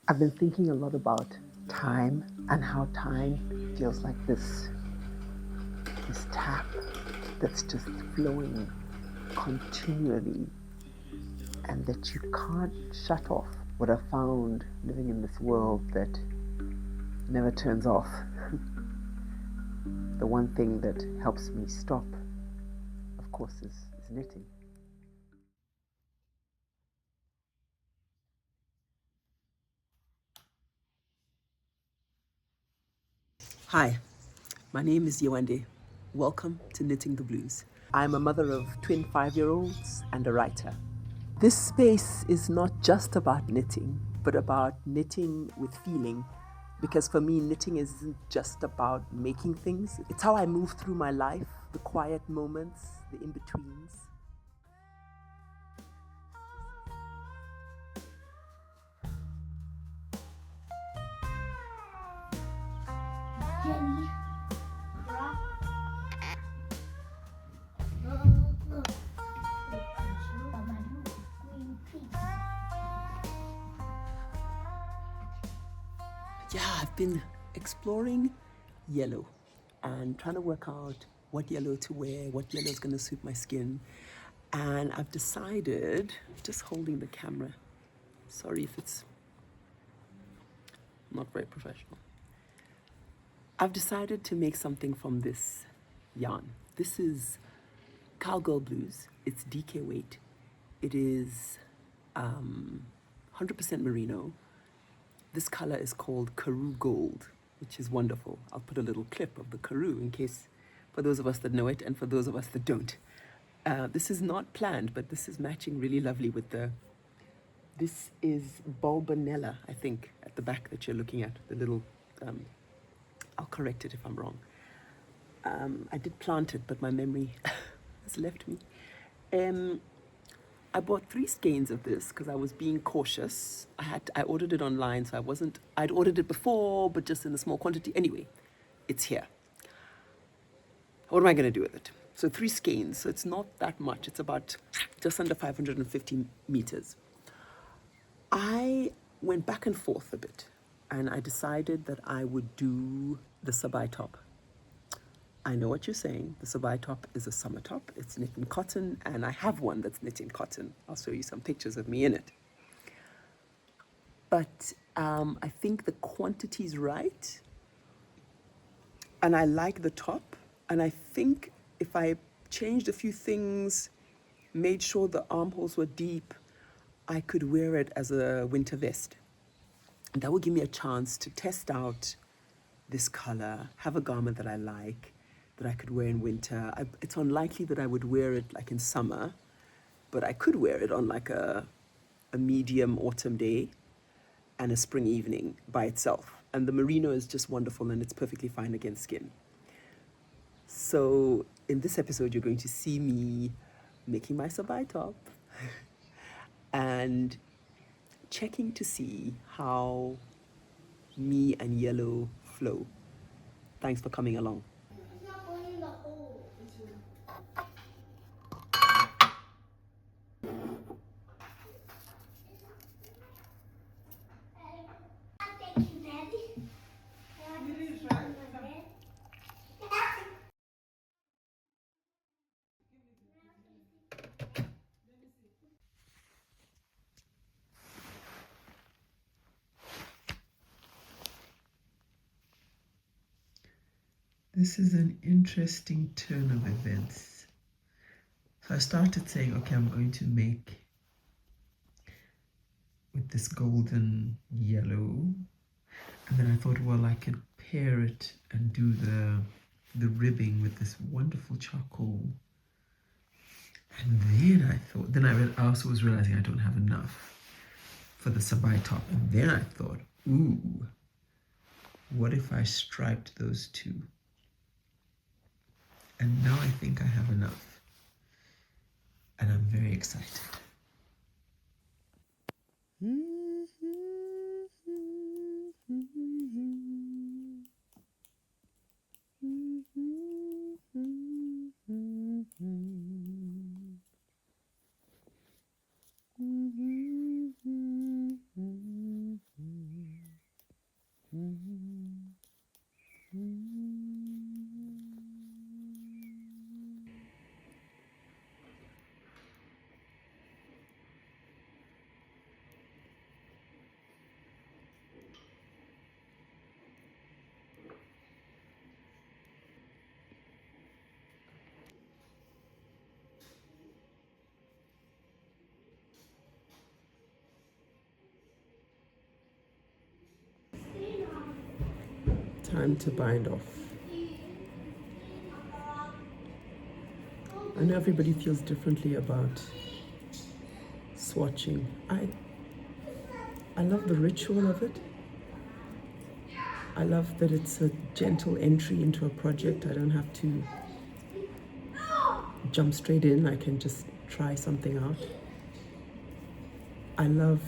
I've been thinking a lot about time and how time feels like this tap that's just flowing continually and that you can't shut off. What I found living in this world that never turns off. The one thing that helps me stop, of course, is knitting. Hi, my name is Yewande. Welcome to Knitting the Blues. I'm a mother of twin 5-year-olds and a writer. This space is not just about knitting, but about knitting with feeling. Because for me, knitting isn't just about making things, it's how I move through my life, the quiet moments, the in betweens. Jenny. Yeah, I've been exploring yellow and trying to work out what yellow to wear, what yellow is going to suit my skin. And I've decided, just holding the camera, sorry if it's not very professional. I've decided to make something from this yarn. This is Cowgirlblues. It's DK weight. It is 100% merino. This color is called Karoo Gold, which is wonderful. I'll put a little clip of the Karoo in case, for those of us that know it and for those of us that don't. This is not planned, but this is matching really lovely with this is Bulbanella, I think, at the back that you're looking at, the little, I'll correct it if I'm wrong. I did plant it, but my memory has left me. I bought 3 skeins of this because I was being cautious. I ordered it online, so I'd ordered it before, but just in a small quantity. Anyway, it's here. What am I going to do with it? So 3 skeins, so it's not that much. It's about just under 550 meters. I went back and forth a bit, and I decided that I would do the Sabai top. I know what you're saying. The Sabai top is a summer top. It's knit in cotton, and I have one that's knit in cotton. I'll show you some pictures of me in it. But I think the quantity's right, and I like the top. And I think if I changed a few things, made sure the armholes were deep, I could wear it as a winter vest. And that would give me a chance to test out this color, have a garment that I like, that I could wear in winter. It's unlikely that I would wear it like in summer, but I could wear it on like a medium autumn day and a spring evening by itself. And the merino is just wonderful and it's perfectly fine against skin. So in this episode, you're going to see me making my Sabai top and checking to see how me and yellow flow. Thanks for coming along. It's not going in the hole. Thank you, Daddy. It is right. This is an interesting turn of events. So I started saying, okay, I'm going to make with this golden yellow. And then I thought, well, I could pair it and do the ribbing with this wonderful charcoal. And then I thought, I also was realizing I don't have enough for the Sabai top. And then I thought, ooh, what if I striped those two? And now I think I have enough. And I'm very excited. time to bind off. I know everybody feels differently about swatching. I love the ritual of it. I love that it's a gentle entry into a project. I don't have to jump straight in. I can just try something out. I love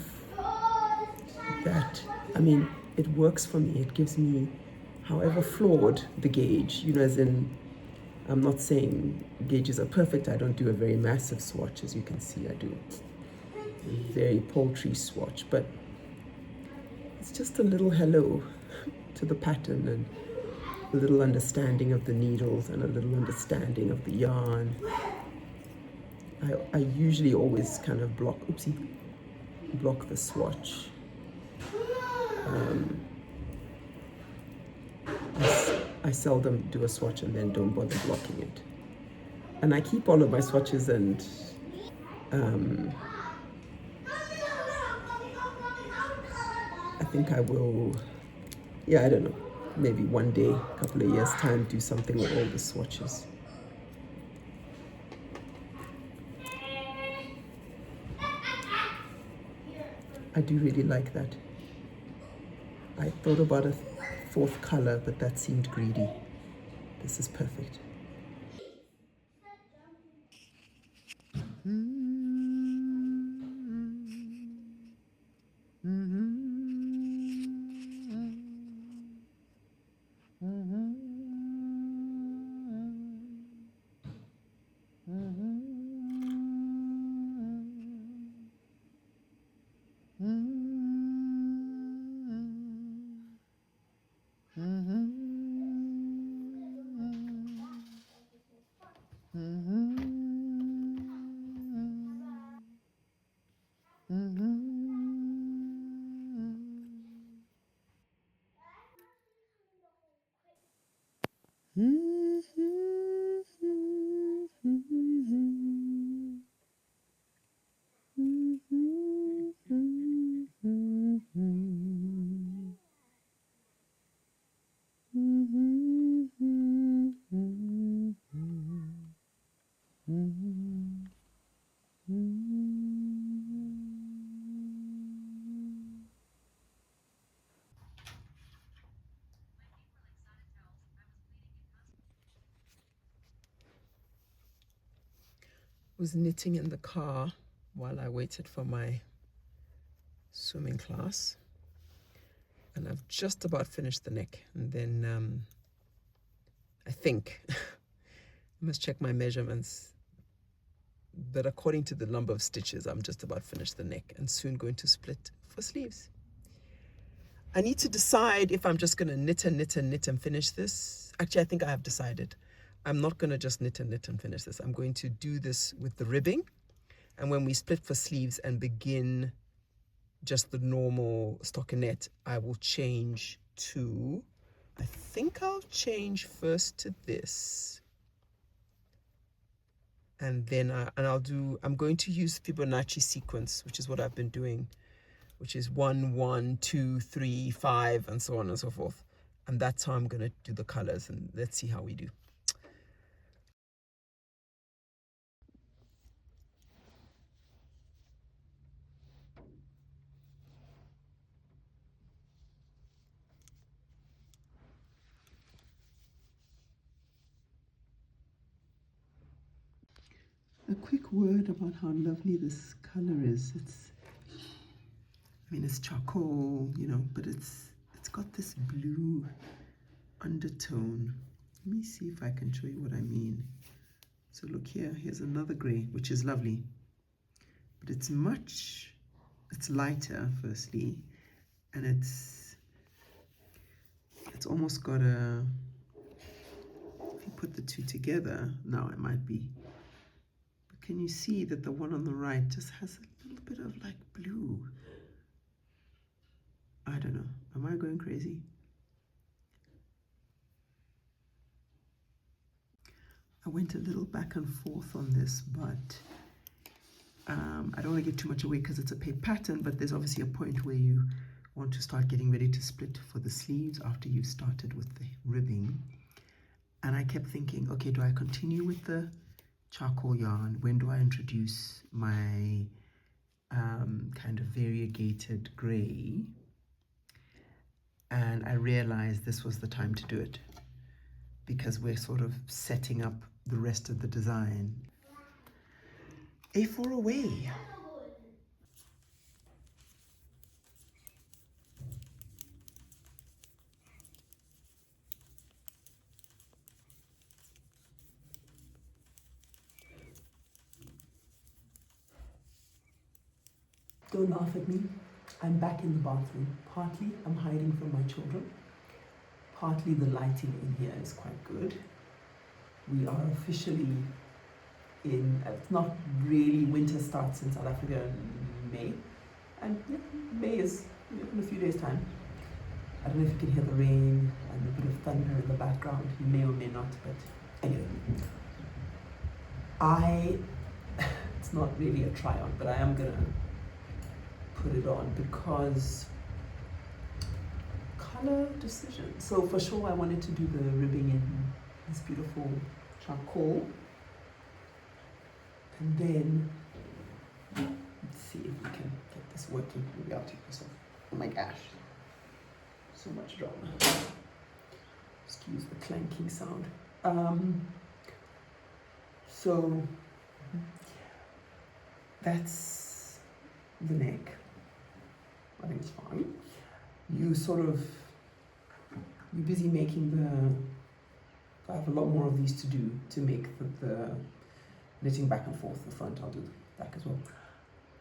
that. I mean, it works for me. It gives me, however flawed the gauge, as in, I'm not saying gauges are perfect. I don't do a very massive swatch. As you can see, I do a very paltry swatch, but it's just a little hello to the pattern and a little understanding of the needles and a little understanding of the yarn. I usually always kind of block the swatch. I seldom do a swatch and then don't bother blocking it. And I keep all of my swatches, and I think I will, I don't know, maybe one day, a couple of years time, do something with all the swatches. I do really like that. I thought about a fourth color, but that seemed greedy. This is perfect. Was knitting in the car while I waited for my swimming class, and I've just about finished the neck, and then I think I must check my measurements, but according to the number of stitches, I'm just about finished the neck and soon going to split for sleeves. I need to decide if I'm just going to knit and knit and knit and finish this. Actually, I think I have decided. I'm not going to just knit and knit and finish this. I'm going to do this with the ribbing. And when we split for sleeves and begin just the normal stockinette, I will change to, I think I'll change first to this. And then I'm going to use Fibonacci sequence, which is what I've been doing, which is 1, 1, 2, 3, 5, and so on and so forth. And that's how I'm going to do the colors, and let's see how we do. A quick word about how lovely this color is. It's charcoal, but it's got this blue undertone. Let me see if I can show you what I mean. So look here, here's another gray, which is lovely, but it's lighter, firstly, and it's almost got if you put the two together, now it might be, but can you see that the one on the right just has a little bit of like blue? I don't know, am I going crazy? I went a little back and forth on this, but I don't want to give too much away because it's a paid pattern, but there's obviously a point where you want to start getting ready to split for the sleeves after you've started with the ribbing. And I kept thinking, okay, do I continue with the charcoal yarn? When do I introduce my kind of variegated gray? And I realized this was the time to do it because we're sort of setting up the rest of the design. A4 away. Don't laugh at me. I'm back in the bathroom. Partly I'm hiding from my children. Partly the lighting in here is quite good. We are officially in, it's not really winter starts in South Africa in May. And yeah, May is in a few days' time. I don't know if you can hear the rain and a bit of thunder in the background. You may or may not, but anyway. It's not really a try on, but I am gonna put it on because color decision. So for sure I wanted to do the ribbing in this beautiful charcoal. And then, let's see if we can get this working. Maybe I'll take this off. Oh my gosh. So much drama. Excuse the clanking sound. So that's the neck. I think it's fine. You're busy making I have a lot more of these to do to make the knitting back and forth. The front, I'll do the back as well.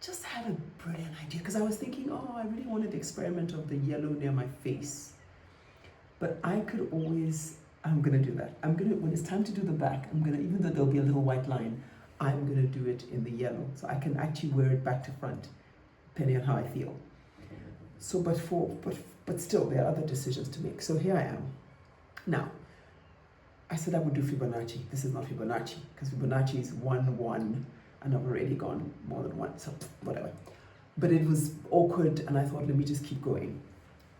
Just had a brilliant idea because I was thinking, oh, I really wanted the experiment of the yellow near my face. But I could always, I'm gonna do that. When it's time to do the back, even though there'll be a little white line, I'm gonna do it in the yellow. So I can actually wear it back to front, depending on how I feel. So, but still, there are other decisions to make. So here I am. Now, I said I would do Fibonacci. This is not Fibonacci, because Fibonacci is 1, 1, and I've already gone more than 1, so whatever. But it was awkward, and I thought, let me just keep going.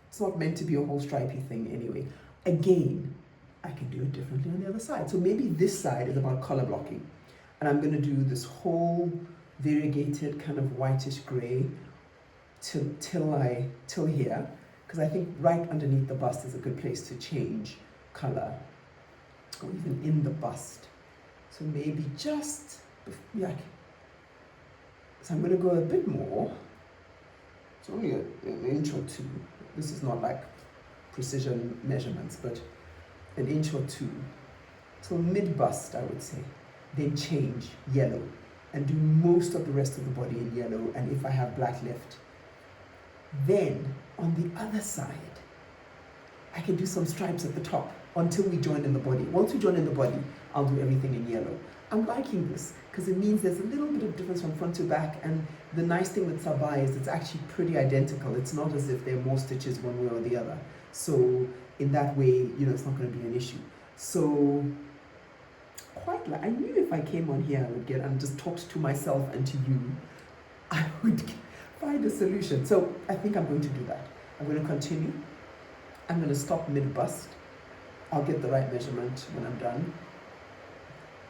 It's not meant to be a whole stripy thing anyway. Again, I can do it differently on the other side. So maybe this side is about color blocking. And I'm gonna do this whole variegated kind of whitish gray till here, because I think right underneath the bust is a good place to change color, or even in the bust. So maybe just, yeah. So I'm gonna go a bit more. It's only an inch or two. This is not like precision measurements, but an inch or two. So mid bust, I would say. Then change yellow and do most of the rest of the body in yellow, and if I have black left. Then on the other side, I can do some stripes at the top until we join in the body. Once we join in the body, I'll do everything in yellow. I'm liking this because it means there's a little bit of difference from front to back, and the nice thing with Sabai is it's actually pretty identical. It's not as if there are more stitches one way or the other. So in that way, it's not going to be an issue. So I knew if I came on here I would get and just talked to myself and to you, I would find a solution. So I think I'm going to do that. I'm going to continue. I'm going to stop mid-bust. I'll get the right measurement when I'm done.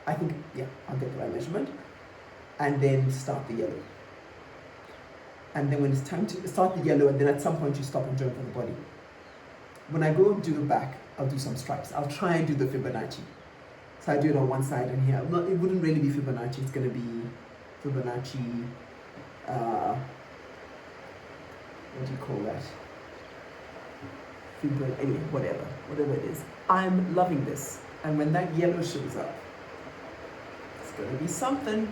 I think, yeah, I'll get the right measurement. And then start the yellow. And then when it's time to start the yellow, and then at some point you stop and join for the body. When I go and do the back, I'll do some stripes. I'll try and do the Fibonacci. So I do it on one side and here. It wouldn't really be Fibonacci. It's going to be Fibonacci, what do you call that? Anyway, whatever it is. I'm loving this. And when that yellow shows up, it's going to be something.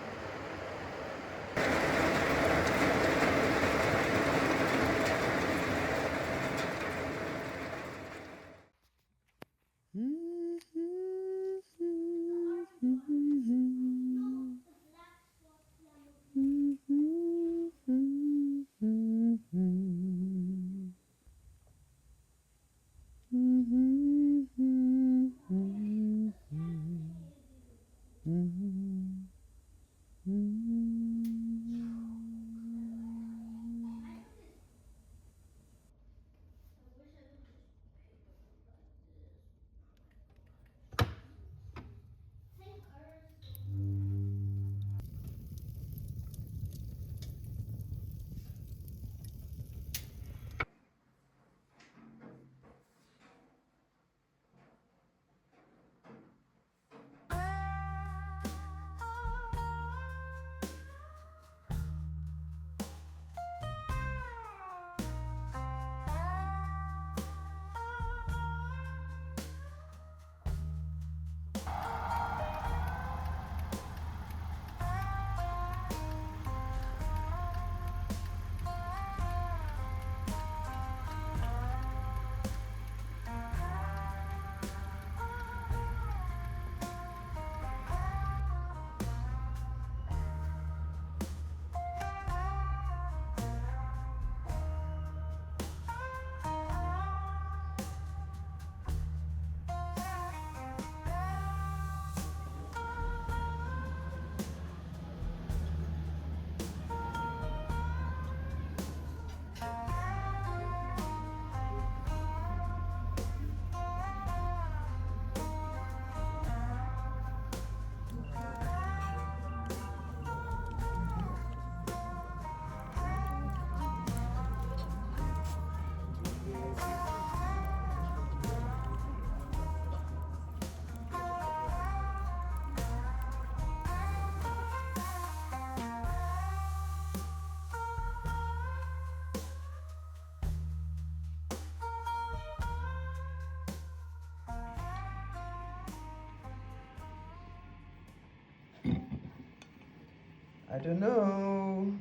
I don't know.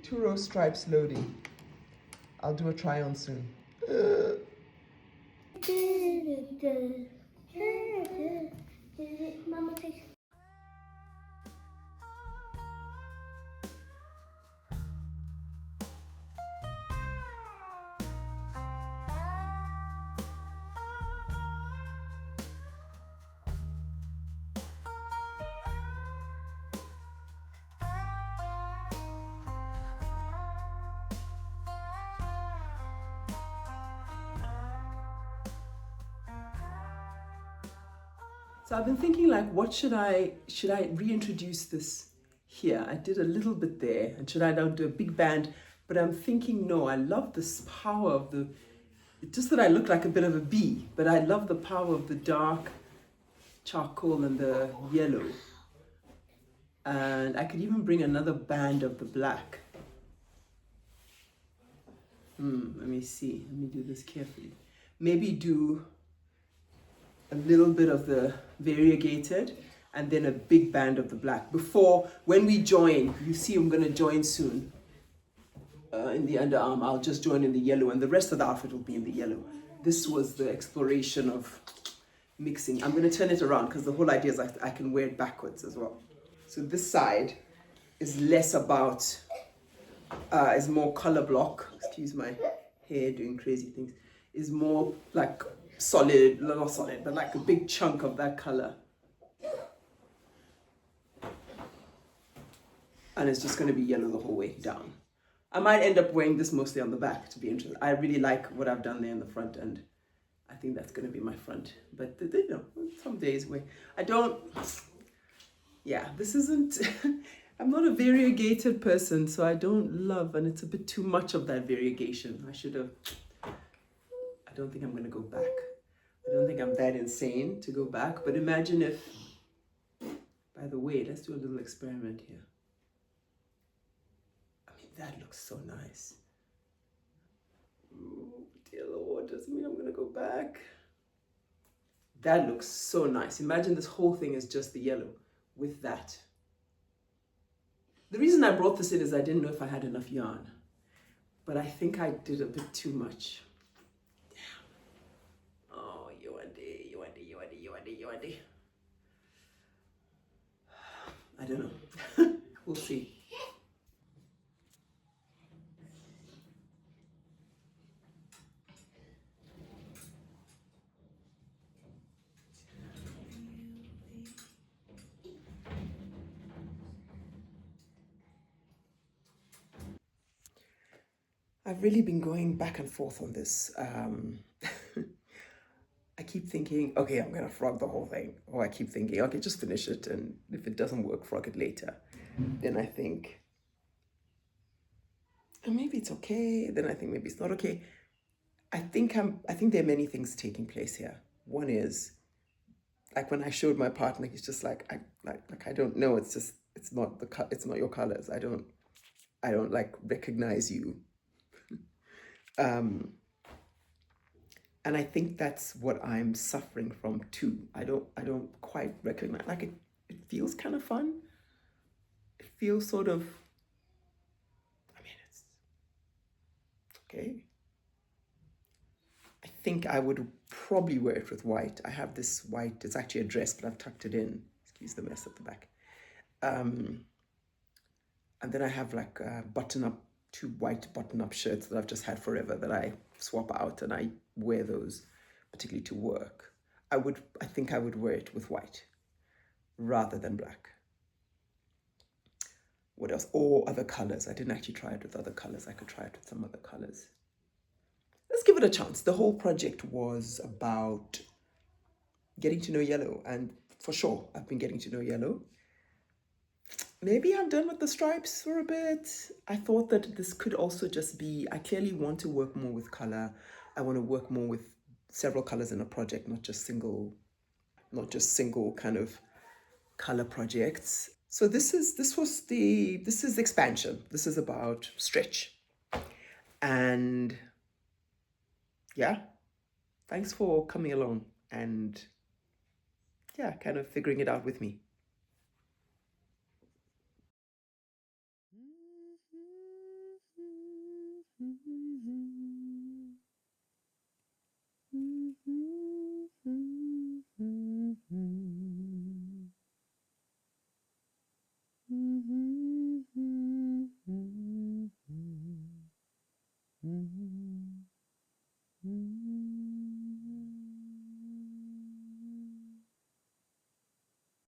2-row stripes loading. I'll do a try on soon. Mama takes. So I've been thinking, like, what should I reintroduce this here? I did a little bit there, and should I now do a big band? But I'm thinking, no, I love this power of the, just that I look like a bit of a bee, but I love the power of the dark charcoal and the yellow. And I could even bring another band of the black. Let me see, let me do this carefully. Maybe do a little bit of the variegated and then a big band of the black. Before, when we join, you see I'm gonna join soon. In the underarm, I'll just join in the yellow and the rest of the outfit will be in the yellow. This was the exploration of mixing. I'm gonna turn it around because the whole idea is I can wear it backwards as well. So this side is less about, is more color block. Excuse my hair doing crazy things. Is more like solid, not solid, but like a big chunk of that color. And it's just going to be yellow the whole way down. I might end up wearing this mostly on the back to be interesting. I really like what I've done there in the front, and I think that's going to be my front. But you know, some days where I don't, yeah, this isn't, I'm not a variegated person, so I don't love, and it's a bit too much of that variegation. I don't think I'm going to go back. I don't think I'm that insane to go back, but imagine if, by the way, let's do a little experiment here. I mean, that looks so nice. Oh, dear Lord, doesn't mean I'm going to go back. That looks so nice. Imagine this whole thing is just the yellow with that. The reason I brought this in is I didn't know if I had enough yarn, but I think I did a bit too much. I don't know. We'll see. I've really been going back and forth on this. I keep thinking, okay, I'm gonna frog the whole thing. Or I keep thinking, okay, just finish it, and if it doesn't work, frog it later. Then I think, maybe it's okay. Then I think maybe it's not okay. I think there are many things taking place here. One is, like when I showed my partner, he's just like, I don't know. It's not your colors. I don't like recognize you. And I think that's what I'm suffering from too. I don't quite recognize, like it feels kind of fun. It feels sort of, I mean, it's okay. I think I would probably wear it with white. I have this white, it's actually a dress, but I've tucked it in. Excuse the mess at the back. And then I have like two white button-up shirts that I've just had forever that I swap out, and I wear those particularly to work. I think I would wear it with white rather than black. What else? Or other colors. I didn't actually try it with other colors. I could try it with some other colors. Let's give it a chance. The whole project was about getting to know yellow, and for sure, I've been getting to know yellow. maybe I'm done with the stripes for a bit. I thought that this could also just be, I clearly want to work more with color. I want to work more with several colors in a project, not just single kind of color projects. So this is expansion. This is about stretch. And yeah, thanks for coming along and yeah, kind of figuring it out with me.